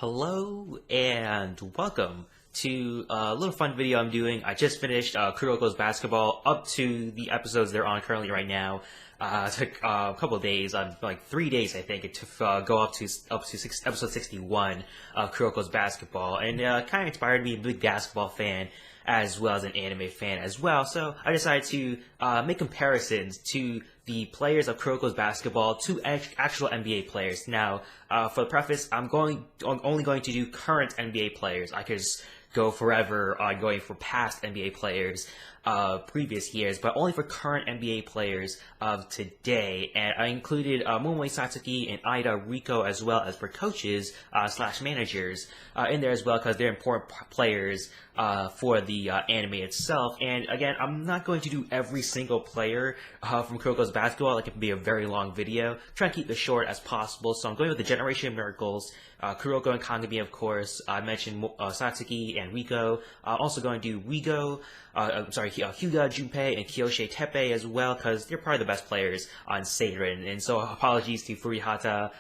Hello and welcome to a little fun video I'm doing. I just finished Kuroko's basketball up to the episodes they're on currently right now. It took a couple of days, like 3 days I think, to go up to episode 61 of Kuroko's basketball, and kind of inspired me. I'm a big basketball fan as well as an anime fan as well, so I decided to make comparisons to the players of Kuroko's basketball to actual NBA players. Now, for the preface, I'm only going to do current NBA players. I could just go forever going for past NBA players previous years, but only for current NBA players of today. And I included Momoi Satsuki and Ida Riko, as well as for coaches slash managers in there as well, because they're important players for the anime itself. And again, I'm not going to do every single player from Kuroko's basketball. Like, it would be a very long video. Try to keep it short as possible. So I'm going with the Generation of Miracles, Kuroko and Kagami, of course. I mentioned Satsuki and Riko. Also going to do Rigo, Hyuga, Junpei, and Kyoshi Teppei as well, because they're probably the best players on Seirin. And so apologies to Furihata,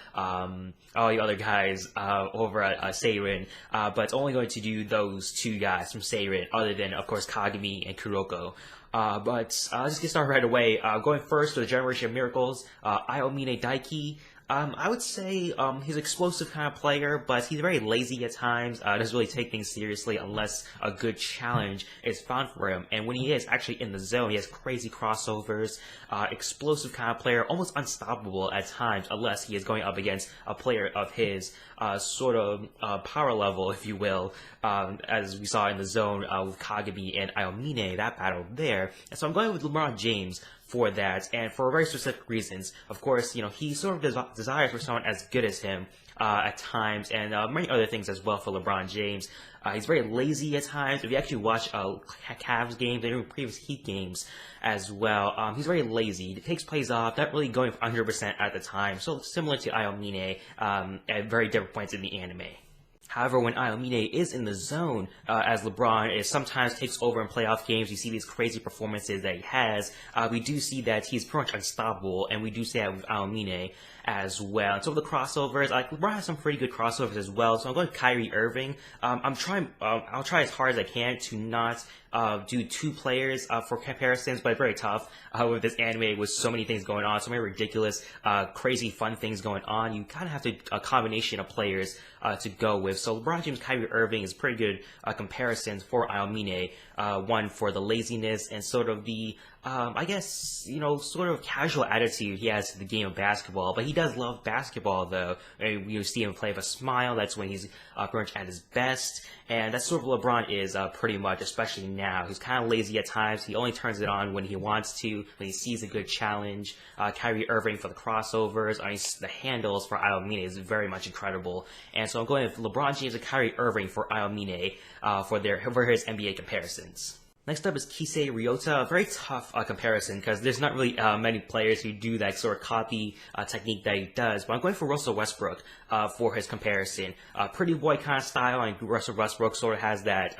all you other guys over at Seirin, but it's only going to do those two guys from Seirin, other than, of course, Kagami and Kuroko. But let's get started right away. Going first with the Generation of Miracles, Aomine Daiki. I would say he's an explosive kind of player, but he's very lazy at times. Doesn't really take things seriously unless a good challenge is found for him. And when he is actually in the zone, he has crazy crossovers, explosive kind of player, almost unstoppable at times, unless he is going up against a player of his sort of power level, if you will, as we saw in the zone with Kagami and Aomine, that battle there. And so I'm going with LeBron James for that, and for very specific reasons. Of course, you know, he sort of desires for someone as good as him at times, and many other things as well for LeBron James. He's very lazy at times. If you actually watch Cavs games and even previous Heat games as well, he's very lazy. He takes plays off, not really going for 100% at the time. So similar to Aomine at very different points in the anime. However, when Aomine is in the zone, as LeBron is sometimes takes over in playoff games, you see these crazy performances that he has. We do see that he's pretty much unstoppable, and we do see that with Aomine as well. And so the crossovers, LeBron has some pretty good crossovers as well. So I'm going with Kyrie Irving. I'll try as hard as I can to not do two players for comparisons, but it's very tough with this anime with so many things going on, so many ridiculous, crazy, fun things going on. You kind of have a combination of players to go with. So LeBron James, Kyrie Irving is pretty good comparisons for Aomine. One for the laziness and sort of the I guess, you know, sort of casual attitude he has to the game of basketball, but he does love basketball, though. You see him play with a smile. That's when he's pretty much at his best, and that's sort of what LeBron is pretty much, especially now. He's kind of lazy at times. He only turns it on when he wants to, when he sees a good challenge. Kyrie Irving for the crossovers, the handles for Aomine is very much incredible, and so I'm going with LeBron James and Kyrie Irving for Aomine for his NBA comparisons. Next up is Kisei Ryota, a very tough comparison because there's not really many players who do that sort of copy technique that he does, but I'm going for Russell Westbrook for his comparison. Pretty boy kind of style, and Russell Westbrook sort of has that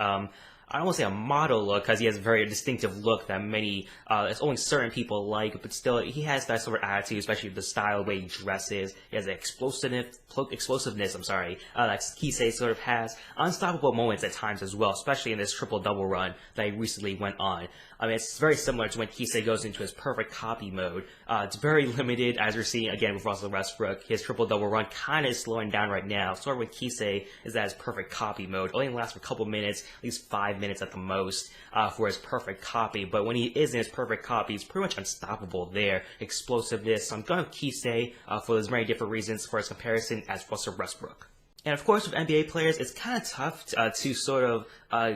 I don't want to say a model look, because he has a very distinctive look that it's only certain people like, but still, he has that sort of attitude, especially the style, the way he dresses. He has the explosiveness, that Kisei sort of has. Unstoppable moments at times as well, especially in this triple-double run that he recently went on. I mean, it's very similar to when Kisei goes into his perfect copy mode. It's very limited, as we're seeing again with Russell Westbrook. His triple-double run kind of is slowing down right now. Sort of with Kisei is that his perfect copy mode. Only lasts for a couple minutes, at least 5 minutes at the most, for his perfect copy. But when he is in his perfect copy, he's pretty much unstoppable there. Explosiveness. So I'm going with Kisei for those many different reasons for his comparison as Russell Westbrook. And of course, with NBA players, it's kind of tough to sort of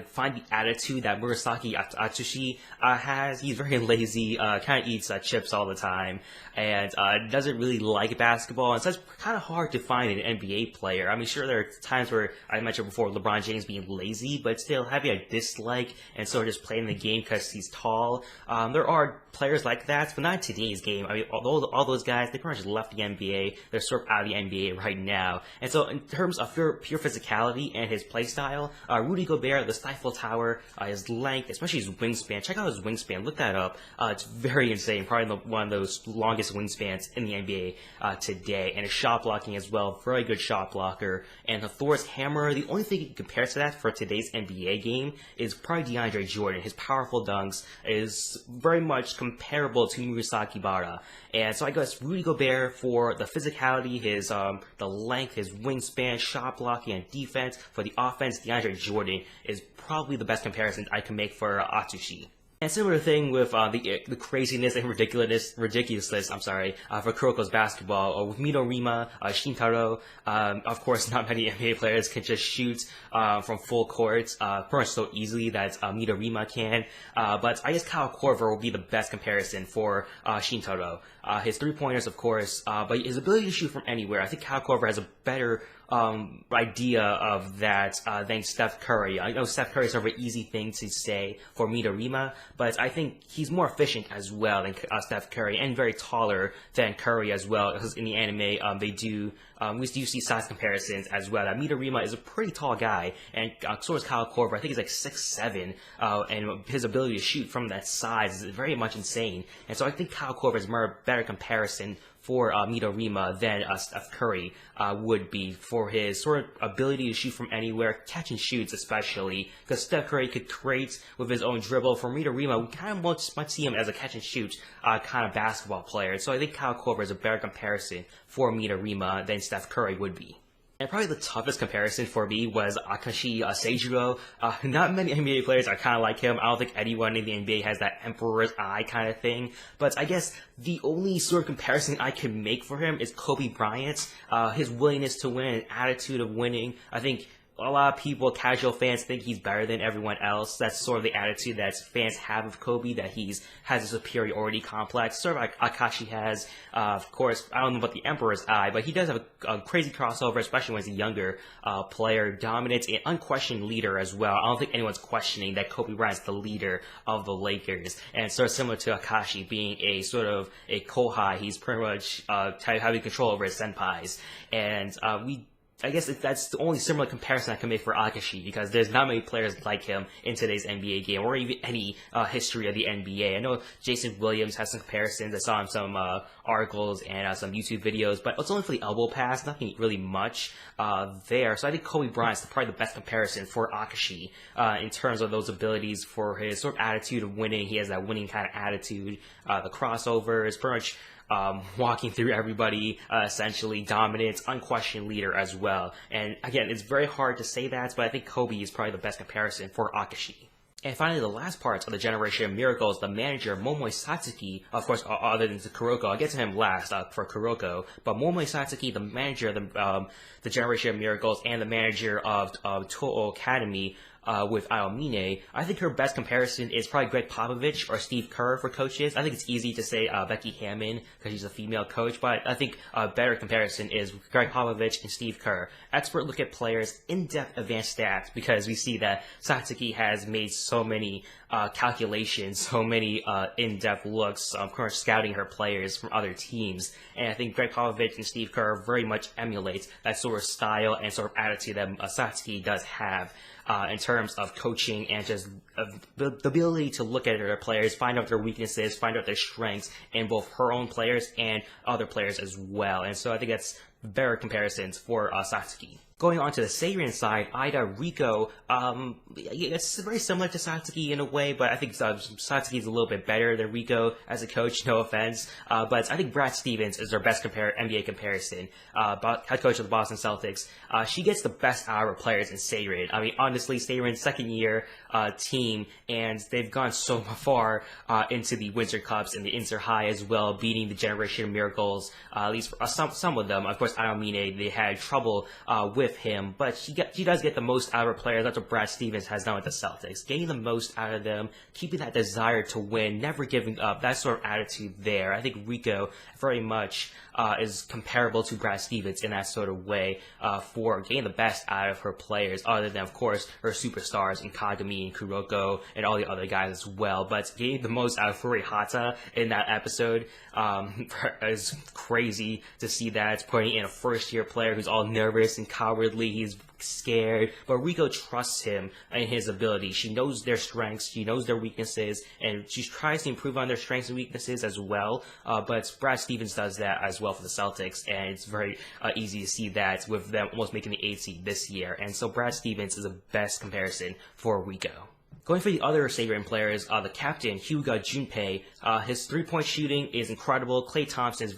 find the attitude that Murasaki Atsushi has. He's very lazy, kind of eats chips all the time, and doesn't really like basketball. And so it's kind of hard to find an NBA player. I mean, sure, there are times where I mentioned before LeBron James being lazy, but still having a dislike and sort of just playing the game because he's tall. There are players like that, but not in today's game. I mean, all those guys, they pretty much left the NBA. They're sort of out of the NBA right now. And so in terms of pure physicality and his play style, Rudy Gobert, the Stifle Tower, his length, especially his wingspan. Check out his wingspan. Look that up. It's very insane. Probably one of those longest wingspans in the NBA today. And his shot blocking as well. Very good shot blocker. And Thor's hammer, the only thing you can compare to that for today's NBA game is probably DeAndre Jordan. His powerful dunks is very much comparable to Murasaki Bara. And so I guess Rudy Gobert for the physicality, his the length, his wingspan, shot blocking, and defense. For the offense, DeAndre Jordan is probably the best comparison I can make for Atsushi. And similar thing with the craziness and ridiculousness, for Kuroko's basketball, with Midorima, Shintaro. Of course, not many NBA players can just shoot from full court pretty much so easily that Midorima can. But I guess Kyle Korver will be the best comparison for Shintaro. His three-pointers, of course, but his ability to shoot from anywhere. I think Kyle Korver has a better idea of that than Steph Curry. I know Steph Curry is sort of an easy thing to say for Midorima, but I think he's more efficient as well than Steph Curry, and very taller than Curry as well, because in the anime we do see size comparisons as well. That Midorima is a pretty tall guy, and so is Kyle Korver. I think he's like 6'7", and his ability to shoot from that size is very much insane. And so I think Kyle Korver is a better comparison for Midorima than Steph Curry would be, for his sort of ability to shoot from anywhere, catch and shoots especially, because Steph Curry could create with his own dribble. For Midorima, we kind of might see him as a catch and shoot kind of basketball player. So I think Kyle Korver is a better comparison for Midorima than Steph Curry would be. And probably the toughest comparison for me was Akashi Seijiro. Not many NBA players are kind of like him. I don't think anyone in the NBA has that emperor's eye kind of thing. But I guess the only sort of comparison I can make for him is Kobe Bryant. His willingness to win, attitude of winning. I think a lot of people, casual fans, think he's better than everyone else. That's sort of the attitude that fans have of Kobe, that has a superiority complex, sort of like Akashi has. Of course, I don't know about the Emperor's Eye, but he does have a crazy crossover, especially when he's a younger player, dominant and unquestioned leader as well. I don't think anyone's questioning that Kobe Bryant's the leader of the Lakers. And sort of similar to Akashi being a sort of a kohai, he's pretty much having control over his senpais. And I guess that's the only similar comparison I can make for Akashi, because there's not many players like him in today's NBA game, or even any history of the NBA. I know Jason Williams has some comparisons. I saw in some articles and some YouTube videos, but it's only for the elbow pass, nothing really much there. So I think Kobe Bryant's probably the best comparison for Akashi in terms of those abilities, for his sort of attitude of winning. He has that winning kind of attitude, the crossovers, pretty much walking through everybody, essentially dominant, unquestioned leader as well. And again, it's very hard to say that, but I think Kobe is probably the best comparison for Akashi. And finally, the last part of the Generation of Miracles, the manager, Momoi Satsuki, of course, other than Kuroko. I'll get to him last for Kuroko. But Momoi Satsuki, the manager of the Generation of Miracles and the manager of Toho Academy, with Aomine, I think her best comparison is probably Greg Popovich or Steve Kerr for coaches. I think it's easy to say Becky Hammon because she's a female coach, but I think a better comparison is Greg Popovich and Steve Kerr. Expert look at players, in-depth advanced stats, because we see that Satsuki has made so many calculations, so many in-depth looks, of course, scouting her players from other teams. And I think Greg Popovich and Steve Kerr very much emulate that sort of style and sort of attitude that Satsuki does have. In terms of coaching and just the ability to look at their players, find out their weaknesses, find out their strengths in both her own players and other players as well. And so I think that's better comparisons for Satsuki. Going on to the Seirin side, Ida Riko, it's very similar to Satsuki in a way, but I think Satsuki is a little bit better than Riko as a coach, no offense. But I think Brad Stevens is their best NBA comparison, head coach of the Boston Celtics. She gets the best out of her players in Seirin. I mean, honestly, Seirin's second year team, and they've gone so far into the Winter Cups and the Inter High as well, beating the Generation of Miracles, at least for some of them. Of course, Aomine, they had trouble with with him, but she does get the most out of her players. That's what Brad Stevens has done with the Celtics, getting the most out of them, keeping that desire to win, never giving up, that sort of attitude there. I think Rico very much is comparable to Brad Stevens in that sort of way, for getting the best out of her players, other than, of course, her superstars in Kagami and Kuroko and all the other guys as well. But getting the most out of Furihata in that episode is crazy to see that. It's putting in a first-year player who's all nervous and cowardly. He's scared, but Rico trusts him and his ability. She knows their strengths, she knows their weaknesses, and she tries to improve on their strengths and weaknesses as well. But Brad Stevens does that as well for the Celtics, and it's very easy to see that with them almost making the 8th seed this year. And so Brad Stevens is the best comparison for Rico. Going for the other Seirin players, the captain, Hyuga Junpei, his three-point shooting is incredible. Klay Thompson is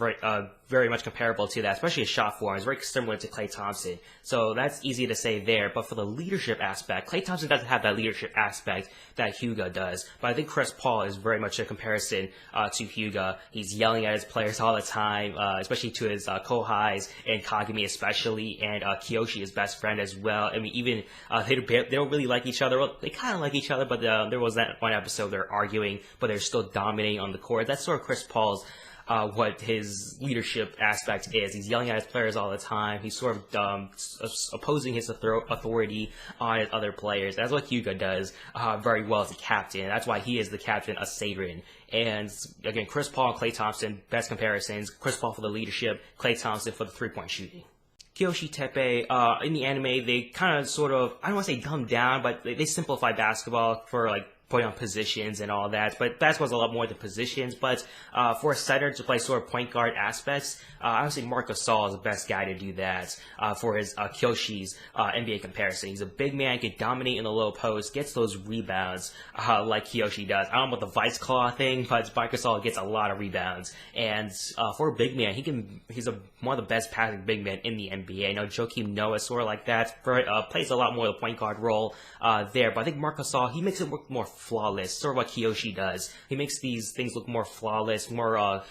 very much comparable to that, especially his shot form is very similar to Klay Thompson. So that's easy to say there. But for the leadership aspect, Klay Thompson doesn't have that leadership aspect that Hyuga does. But I think Chris Paul is very much a comparison to Hyuga. He's yelling at his players all the time, especially to his Kohais and Kagami especially, and Kiyoshi, his best friend as well. I mean, even they don't really like each other. Well, they kind of like each other, but there was that one episode they're arguing, but they're still dominating on the court. That's sort of Chris Paul's what his leadership aspect is. He's yelling at his players all the time. He's sort of opposing his authority on his other players. That's what Hyuga does very well as a captain. That's why he is the captain of Seirin. And again, Chris Paul and Klay Thompson, best comparisons. Chris Paul for the leadership, Klay Thompson for the three-point shooting. Kiyoshi Teppei, in the anime, they kind of sort of, I don't want to say dumb down, but they simplify basketball for like putting on positions and all that, but basketball's a lot more than positions. But for a center to play sort of point guard aspects, I would say Marc Gasol is the best guy to do that for his Kyoshi's NBA comparison. He's a big man, can dominate in the low post, gets those rebounds like Kiyoshi does. I don't know about the vice claw thing, but Marc Gasol gets a lot of rebounds. And for a big man, he's one of the best passing big men in the NBA. I know Joakim Noah is sort of like that, plays a lot more of the point guard role there. But I think Marc Gasol, he makes it look more flawless, sort of what Kiyoshi does. He makes these things look more flawless, more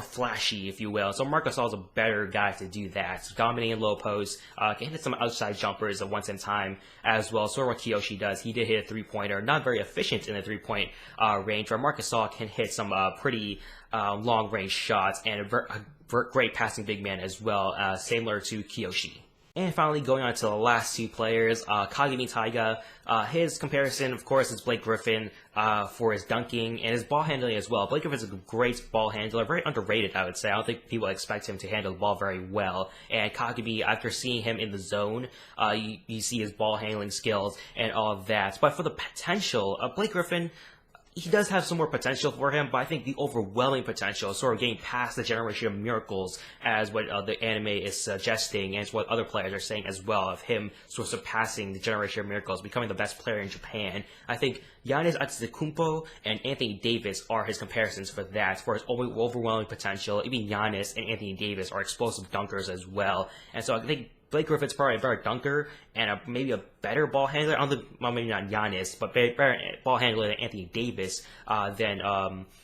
flashy, if you will. So Marc Gasol is a better guy to do that. Dominating low post, can hit some outside jumpers at once in time as well. Sort of what Kiyoshi does. He did hit a three-pointer, not very efficient in the three-point range, where Marc Gasol can hit some pretty long-range shots and a great passing big man as well, similar to Kiyoshi. And finally, going on to the last two players, Kagami Taiga. His comparison, of course, is Blake Griffin for his dunking and his ball handling as well. Blake Griffin's a great ball handler, very underrated, I would say. I don't think people expect him to handle the ball very well. And Kagami, after seeing him in the zone, you see his ball handling skills and all of that. But for the potential, Blake Griffin, he does have some more potential for him, but I think the overwhelming potential, sort of getting past the generation of miracles, as what the anime is suggesting, and it's what other players are saying as well, of him sort of surpassing the generation of miracles, becoming the best player in Japan. I think Giannis Antetokounmpo and Anthony Davis are his comparisons for that, for his overwhelming potential. Even Giannis and Anthony Davis are explosive dunkers as well. And so I think Blake Griffin's probably a better dunker and maybe a better ball handler. I don't think, well, maybe not Giannis, but better ball handler than Anthony Davis than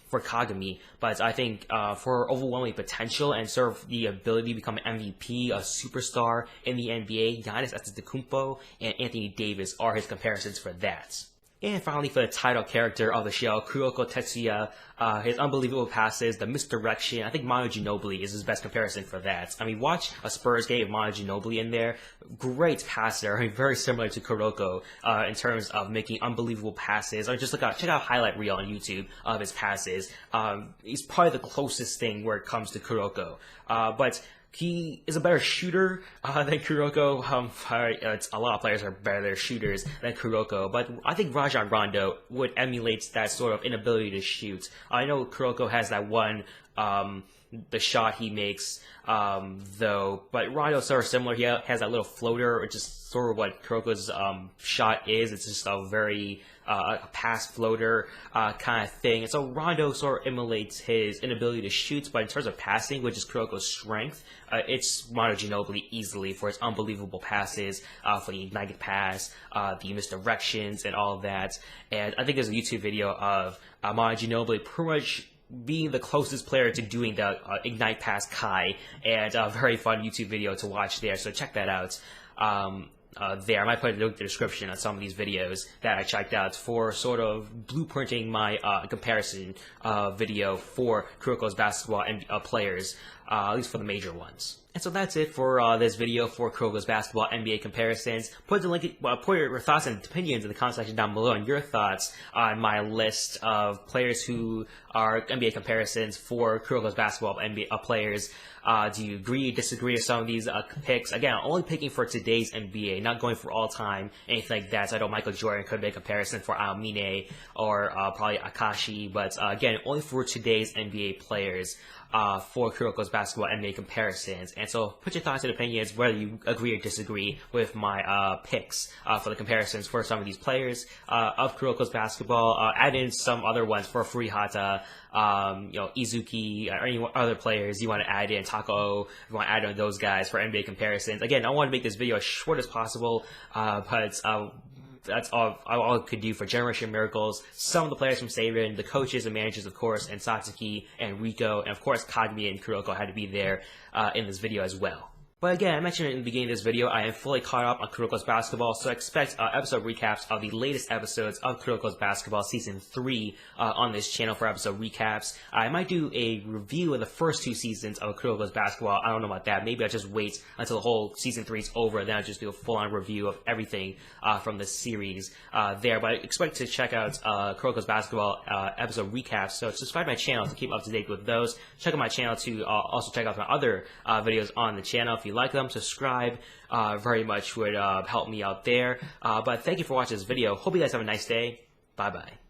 for Kagami. But I think for overwhelming potential and sort of the ability to become an MVP, a superstar in the NBA, Giannis Antetokounmpo and Anthony Davis are his comparisons for that. And finally, for the title character of the show, Kuroko Tetsuya, his unbelievable passes, the misdirection. I think Manu Ginobili is his best comparison for that. I mean, watch a Spurs game with Manu Ginobili in there. Great passer. I mean, very similar to Kuroko in terms of making unbelievable passes. Or just check out highlight reel on YouTube of his passes. He's probably the closest thing where it comes to Kuroko. But he is a better shooter than Kuroko. A lot of players are better shooters than Kuroko, but I think Rajon Rondo would emulate that sort of inability to shoot. I know Kuroko has that one, the shot he makes, though, but Rondo's sort of similar. He has that little floater, which is sort of what Kuroko's shot is. It's just a very a pass floater kind of thing. And so Rondo sort of emulates his inability to shoot, but in terms of passing, which is Kuroko's strength, it's Manu Ginobili easily for his unbelievable passes, for the ignited pass, the misdirections, and all of that. And I think there's a YouTube video of Manu Ginobili pretty much being the closest player to doing the Ignite Pass Kai, and a very fun YouTube video to watch there, so check that out. there. I might put a link in the description of some of these videos that I checked out for sort of blueprinting my comparison video for Kuroko's basketball players, at least for the major ones. And so that's it for this video for Kuroko's basketball NBA comparisons. Put the link, put your thoughts and opinions in the comment section down below, and your thoughts on my list of players who are NBA comparisons for Kuroko's basketball NBA players. Do you agree, disagree with some of these picks? Again, I'm only picking for today's NBA, not going for all time, anything like that. So I know Michael Jordan could make a comparison for Aomine or probably Akashi, but again, only for today's NBA players. For Kuroko's basketball NBA comparisons. And so put your thoughts and opinions, whether you agree or disagree with my picks for the comparisons for some of these players of Kuroko's basketball. Add in some other ones for Furihata, Izuki, or any other players you want to add in, Tako, if you want to add in those guys for NBA comparisons. Again, I want to make this video as short as possible, but that's all I could do for Generation Miracles. Some of the players from Seirin, the coaches and managers, of course, and Satsuki and Riko, and of course Kagami and Kuroko had to be there in this video as well. But again, I mentioned in the beginning of this video, I am fully caught up on Kuroko's basketball, so expect episode recaps of the latest episodes of Kuroko's basketball Season 3 on this channel for episode recaps. I might do a review of the first 2 seasons of Kuroko's basketball. I don't know about that. Maybe I'll just wait until the whole Season 3 is over, then I'll just do a full-on review of everything from the series there. But I expect to check out Kuroko's basketball episode recaps, so subscribe to my channel to keep up to date with those. Check out my channel to also check out my other videos on the channel. If you like them, subscribe very much would help me out there. But thank you for watching this video. Hope you guys have a nice day. Bye bye.